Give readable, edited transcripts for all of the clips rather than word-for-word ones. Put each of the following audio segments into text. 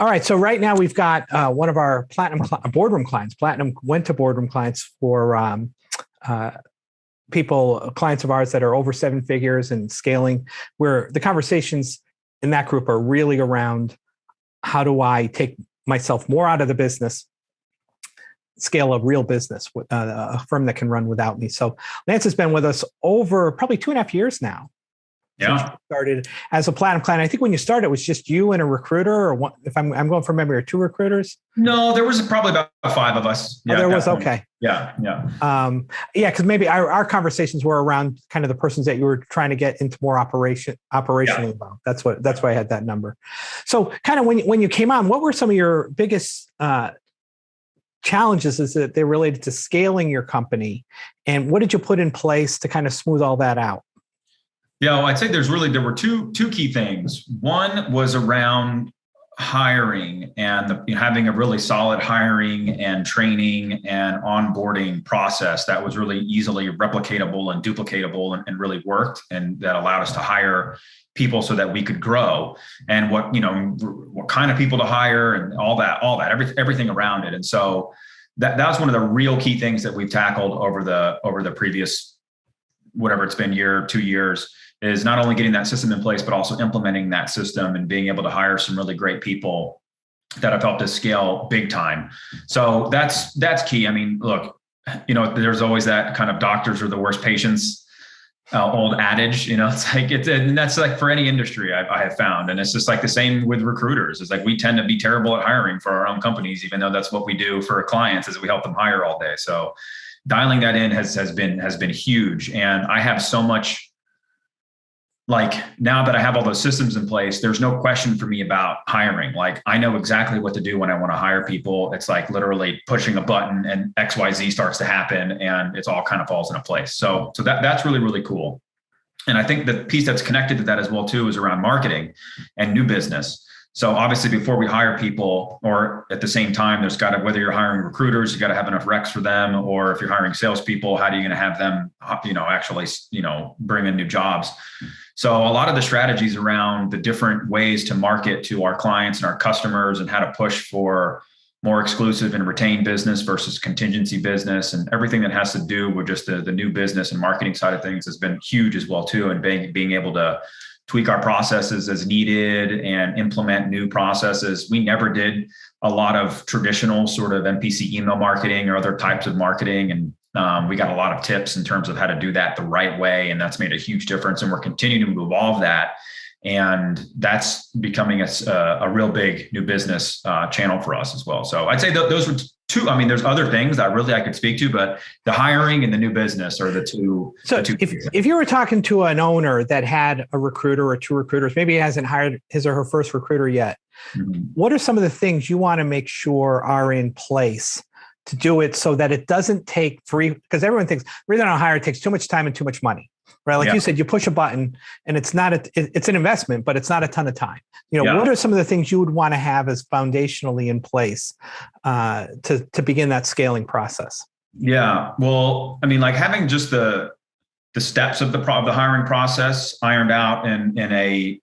All right. So right now we've got one of our boardroom clients. Platinum went to boardroom clients for clients of ours that are over 7 figures and scaling, where the conversations in that group are really around how do I take myself more out of the business, scale a real business, a firm that can run without me. So Lance has been with us over probably 2.5 years now. Yeah. Started as a platinum client. I think when you started, it was just you and a recruiter, or one, if I'm going from memory, or 2 recruiters. No, there was probably about 5 of us. Yeah, there was. Okay. Yeah. Because maybe our conversations were around kind of the persons that you were trying to get into more operationally involved. That's why I had that number. So kind of when you came on, what were some of your biggest challenges? Is that they related to scaling your company, and what did you put in place to kind of smooth all that out? Yeah, well, I'd say there were two key things. One was around hiring and having a really solid hiring and training and onboarding process that was really easily replicatable and duplicatable and really worked, and that allowed us to hire people so that we could grow, and what kind of people to hire and all that, everything around it. And so that was one of the real key things that we've tackled over the previous, whatever it's been, 2 years, is not only getting that system in place, but also implementing that system and being able to hire some really great people that have helped us scale big time. So that's key. I mean, look, there's always that kind of doctors are the worst patients, old adage, and that's like for any industry I have found. And it's just like the same with recruiters. It's like, we tend to be terrible at hiring for our own companies, even though that's what we do for our clients, is we help them hire all day. So dialing that in has been huge. And I have so much, like, now that I have all those systems in place, there's no question for me about hiring. Like, I know exactly what to do when I want to hire people. It's like literally pushing a button and XYZ starts to happen, and it's all kind of falls into place. So that's really, really cool. And I think the piece that's connected to that as well too is around marketing and new business. So obviously, before we hire people, or at the same time, there's got to, whether you're hiring recruiters, you got to have enough recs for them, or if you're hiring salespeople, how are you going to have them, actually, bring in new jobs? So a lot of the strategies around the different ways to market to our clients and our customers, and how to push for more exclusive and retained business versus contingency business, and everything that has to do with just the new business and marketing side of things has been huge as well too. And being able to tweak our processes as needed and implement new processes. We never did a lot of traditional sort of MPC email marketing or other types of marketing. And we got a lot of tips in terms of how to do that the right way. And that's made a huge difference. And we're continuing to evolve that. And that's becoming a real big new business channel for us as well. So I'd say those were two. I mean, there's other things that really I could speak to, but the hiring and the new business are the two. So if you were talking to an owner that had a recruiter or 2 recruiters, maybe he hasn't hired his or her first recruiter yet, what are some of the things you want to make sure are in place to do it so that it doesn't take because everyone thinks the reason I don't hire, it takes too much time and too much money. Right. Like you said, you push a button and it's an investment, but it's not a ton of time. What are some of the things you would want to have as foundationally in place to begin that scaling process? Yeah. Well, I mean, like having just the steps of the hiring process ironed out in a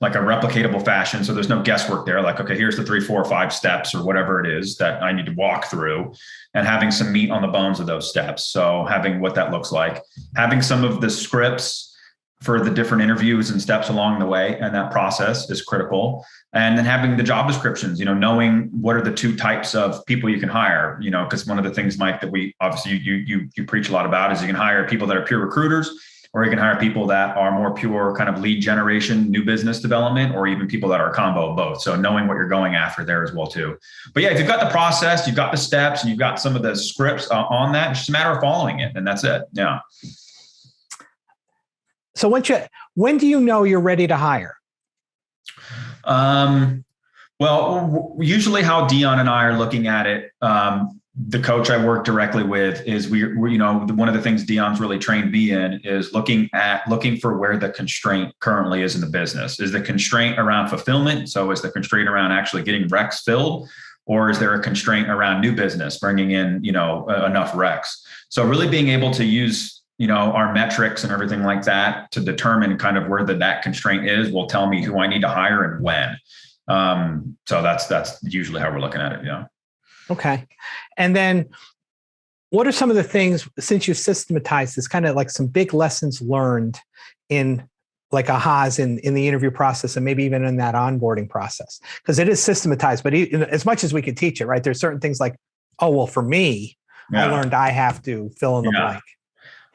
like a replicatable fashion. So there's no guesswork there. Like, okay, here's the 3, 4, 5 steps or whatever it is that I need to walk through, and having some meat on the bones of those steps. So having what that looks like, having some of the scripts for the different interviews and steps along the way. And that process is critical. And then having the job descriptions, knowing what are the 2 types of people you can hire, because one of the things, Mike, that we obviously you preach a lot about is you can hire people that are pure recruiters, or you can hire people that are more pure kind of lead generation, new business development, or even people that are a combo of both. So knowing what you're going after there as well too. But yeah, if you've got the process, you've got the steps, and you've got some of the scripts on that, it's just a matter of following it, and that's it. Yeah. So when do you know you're ready to hire? Well, usually how Dion and I are looking at it, the coach I work directly with is we're one of the things Dion's really trained me in is looking for where the constraint currently is in the business. Is the constraint around fulfillment? So is the constraint around actually getting recs filled, or is there a constraint around new business, bringing in, enough recs? So really being able to use, our metrics and everything like that to determine kind of where that constraint is will tell me who I need to hire and when. So that's usually how we're looking at it. Yeah. Okay. And then what are some of the things, since you've systematized this, kind of like some big lessons learned in like ahas in the interview process and maybe even in that onboarding process? Because it is systematized, but as much as we could teach it, right? There's certain things like, oh, well, for me, I learned I have to fill in the blank.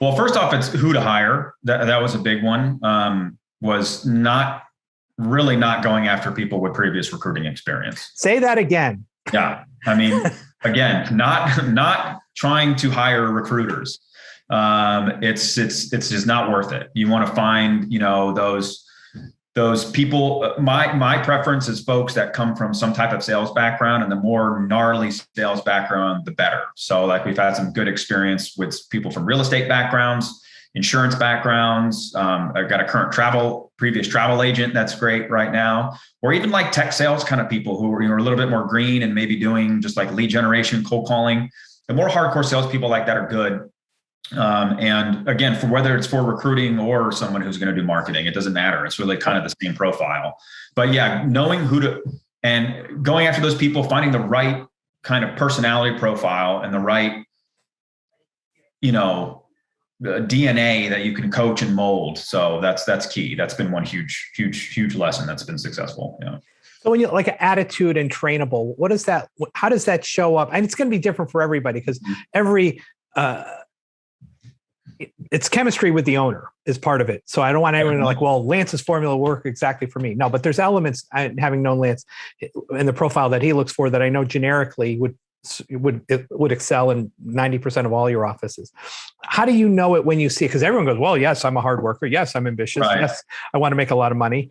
Well, first off, it's who to hire. That was a big one. Was not going after people with previous recruiting experience. Say that again. Yeah. I mean, again, not trying to hire recruiters. It's just not worth it. You want to find, those people. My preference is folks that come from some type of sales background, and the more gnarly sales background, the better. So like we've had some good experience with people from real estate backgrounds, insurance backgrounds. I've got a previous travel agent that's great right now, or even like tech sales kind of people who are a little bit more green and maybe doing just like lead generation, cold calling. The more hardcore salespeople like that are good. And again, for whether it's for recruiting or someone who's going to do marketing, it doesn't matter. It's really kind of the same profile. But yeah, knowing who to and going after those people, finding the right kind of personality profile and the right, DNA that you can coach and mold. So that's key. That's been one huge lesson that's been successful. Yeah. So when you like attitude and trainable, how does that show up? And it's going to be different for everybody because it's chemistry with the owner is part of it. So I don't want anyone to like, well, Lance's formula work exactly for me. No, but there's elements, having known Lance in the profile that he looks for, that I know generically would excel in 90% of all your offices. How do you know it when you see it? Because everyone goes, well, yes, I'm a hard worker. Yes, I'm ambitious. Right. Yes, I want to make a lot of money.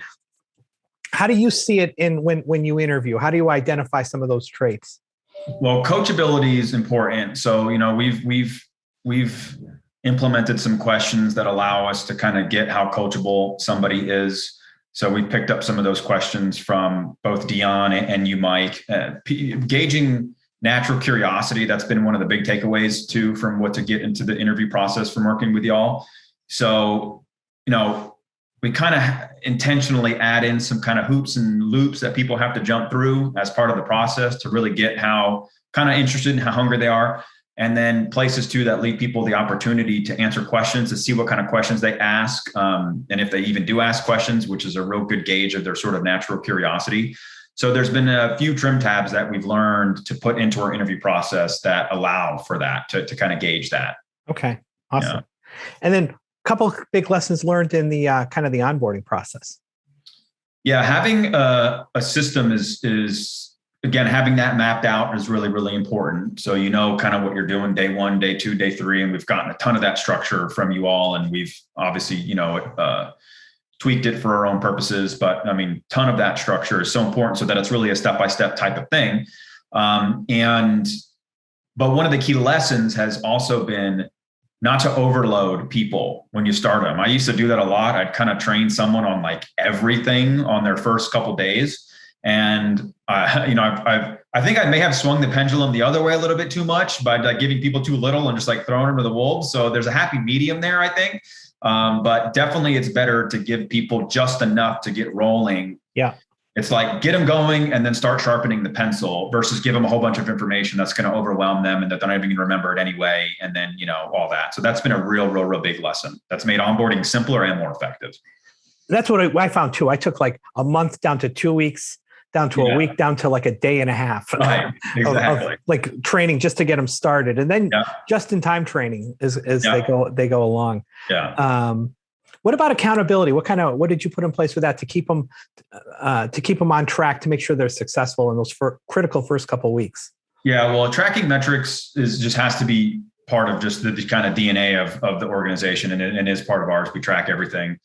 How do you see it when you interview? How do you identify some of those traits? Well, coachability is important. So, we've implemented some questions that allow us to kind of get how coachable somebody is. So we picked up some of those questions from both Dion and you, Mike, gauging natural curiosity. That's been one of the big takeaways too, from what to get into the interview process from working with y'all. So, we kind of intentionally add in some kind of hoops and loops that people have to jump through as part of the process to really get how kind of interested and how hungry they are. And then places too that leave people the opportunity to answer questions, to see what kind of questions they ask. And if they even do ask questions, which is a real good gauge of their sort of natural curiosity. So there's been a few trim tabs that we've learned to put into our interview process that allow for that, to kind of gauge that. Okay, awesome. Yeah. And then a couple of big lessons learned in the kind of the onboarding process. Yeah, having a system is again, having that mapped out is really, really important. So kind of what you're doing day 1, day 2, day 3, and we've gotten a ton of that structure from you all, and we've obviously tweaked it for our own purposes. But ton of that structure is so important so that it's really a step-by-step type of thing. But one of the key lessons has also been not to overload people when you start them. I used to do that a lot. I'd kind of train someone on like everything on their first couple of days. And I think I may have swung the pendulum the other way a little bit too much by like giving people too little and just like throwing them to the wolves. So there's a happy medium there, I think. But definitely it's better to give people just enough to get rolling. Yeah. It's like get them going and then start sharpening the pencil versus give them a whole bunch of information that's going to overwhelm them and that they're not even going to remember it anyway. And then, all that. So that's been a real big lesson that's made onboarding simpler and more effective. That's what I found too. I took like a month down to 2 weeks, down to a week, down to like a day and a half exactly. of like training just to get them started. And then just in time training as they go along. Yeah. What about accountability? What did you put in place with that to keep them on track to make sure they're successful in those critical first couple of weeks? Yeah. Well, tracking metrics has to be part of just the kind of DNA of the organization, and is part of ours. We track everything.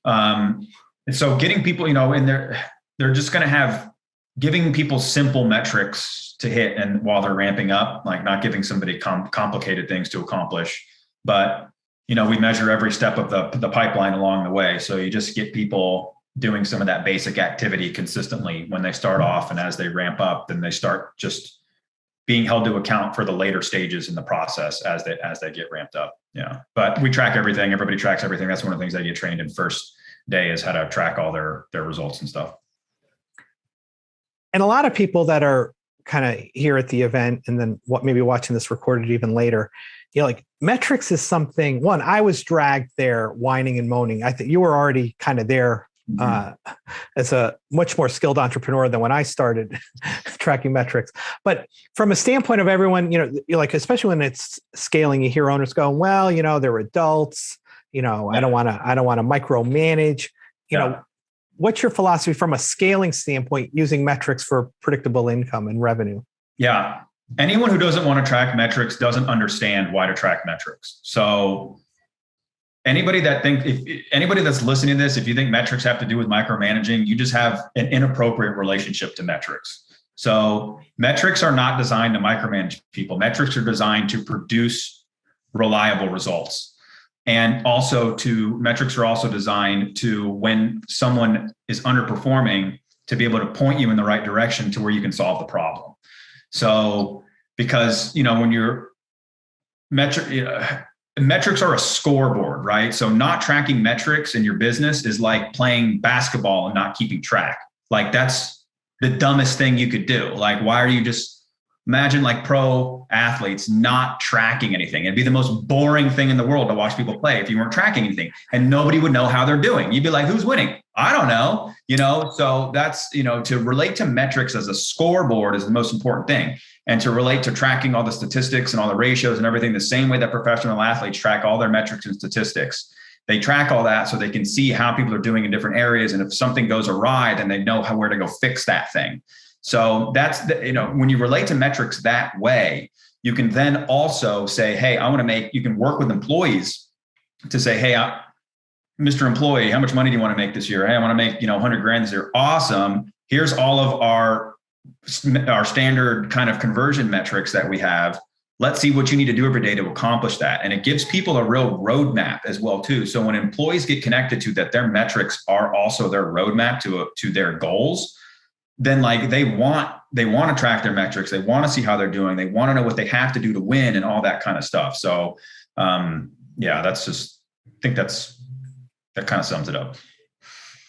And so getting people, in there, they're just going to giving people simple metrics to hit, and while they're ramping up, like not giving somebody complicated things to accomplish, but we measure every step of the pipeline along the way. So you just get people doing some of that basic activity consistently when they start off, and as they ramp up, then they start just being held to account for the later stages in the process as they get ramped up. Yeah. But we track everything. Everybody tracks everything. That's one of the things they get trained in first day, is how to track all their results and stuff. And a lot of people that are kind of here at the event and then maybe watching this recorded even later, like metrics is something, one, I was dragged there whining and moaning. I think you were already kind of there as a much more skilled entrepreneur than when I started tracking metrics. But from a standpoint of everyone, like, especially when it's scaling, you hear owners going, well, they're adults, I don't want to micromanage, what's your philosophy from a scaling standpoint using metrics for predictable income and revenue? Yeah. Anyone who doesn't want to track metrics doesn't understand why to track metrics. So anybody that's listening to this, if you think metrics have to do with micromanaging, you just have an inappropriate relationship to metrics. So metrics are not designed to micromanage people. Metrics are designed to produce reliable results. And metrics are also designed to, when someone is underperforming, to be able to point you in the right direction to where you can solve the problem. So, because, when you're metrics are a scoreboard, right? So not tracking metrics in your business is like playing basketball and not keeping track. Like, that's the dumbest thing you could do. Like, why are you imagine like pro athletes not tracking anything? It'd be the most boring thing in the world to watch people play if you weren't tracking anything, and nobody would know how they're doing. You'd be like, who's winning? I don't know. So that's, to relate to metrics as a scoreboard is the most important thing. And to relate to tracking all the statistics and all the ratios and everything the same way that professional athletes track all their metrics and statistics. They track all that so they can see how people are doing in different areas. And if something goes awry, then they know where to go fix that thing. So that's when you relate to metrics that way, you can then also say, hey, you can work with employees to say, hey, Mr. Employee, how much money do you want to make this year? Hey, I want to make, 100 grand this year. Awesome. Here's all of our standard kind of conversion metrics that we have. Let's see what you need to do every day to accomplish that. And it gives people a real roadmap as well, too. So when employees get connected to that, their metrics are also their roadmap to their goals, then like they want to track their metrics. They want to see how they're doing. They want to know what they have to do to win and all that kind of stuff. So that's just, I think that kind of sums it up.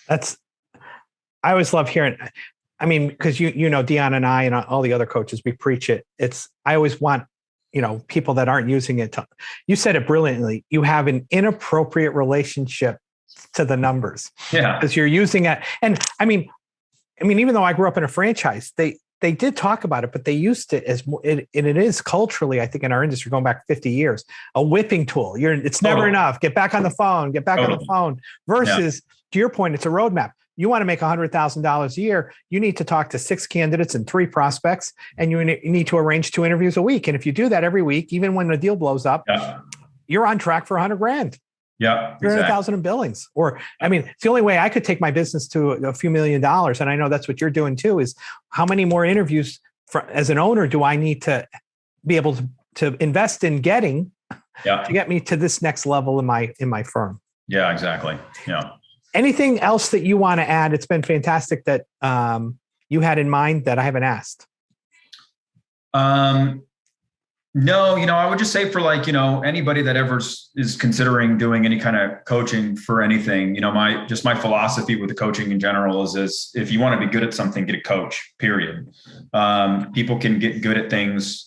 I always love hearing, because Dion and I and all the other coaches, we preach it. I always want, people that aren't using it you said it brilliantly. You have an inappropriate relationship to the numbers. Yeah. Because you're using it. And even though I grew up in a franchise, they did talk about it, but they used it as and it is culturally, I think, in our industry, going back 50 years, a whipping tool. It's never enough. Get back on the phone, on the phone versus, to your point, it's a roadmap. You want to make $100,000 a year. You need to talk to 6 candidates and 3 prospects, and you need to arrange 2 interviews a week. And if you do that every week, even when the deal blows up, you're on track for 100 grand. Yeah, exactly. 300,000 in billings. It's the only way I could take my business to a few $1 million. And I know that's what you're doing too, is how many more interviews as an owner do I need to be able to invest in getting to get me to this next level in my firm? Yeah, exactly. Yeah. Anything else that you want to add? It's been fantastic that you had in mind that I haven't asked. No, I would just say for anybody that ever is considering doing any kind of coaching for anything, my philosophy with the coaching in general is if you want to be good at something, get a coach, period. People can get good at things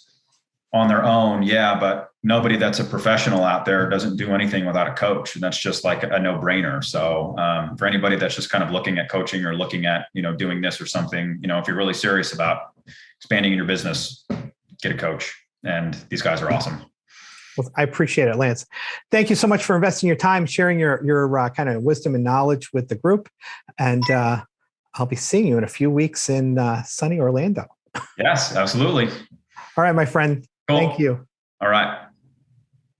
on their own. Yeah. But nobody that's a professional out there doesn't do anything without a coach. And that's just like a no-brainer. So for anybody that's just kind of looking at coaching or looking at, doing this or something, if you're really serious about expanding in your business, get a coach. And these guys are awesome. Well, I appreciate it, Lance. Thank you so much for investing your time, sharing your kind of wisdom and knowledge with the group. And I'll be seeing you in a few weeks in sunny Orlando. Yes, absolutely. All right, my friend. Cool. Thank you. All right.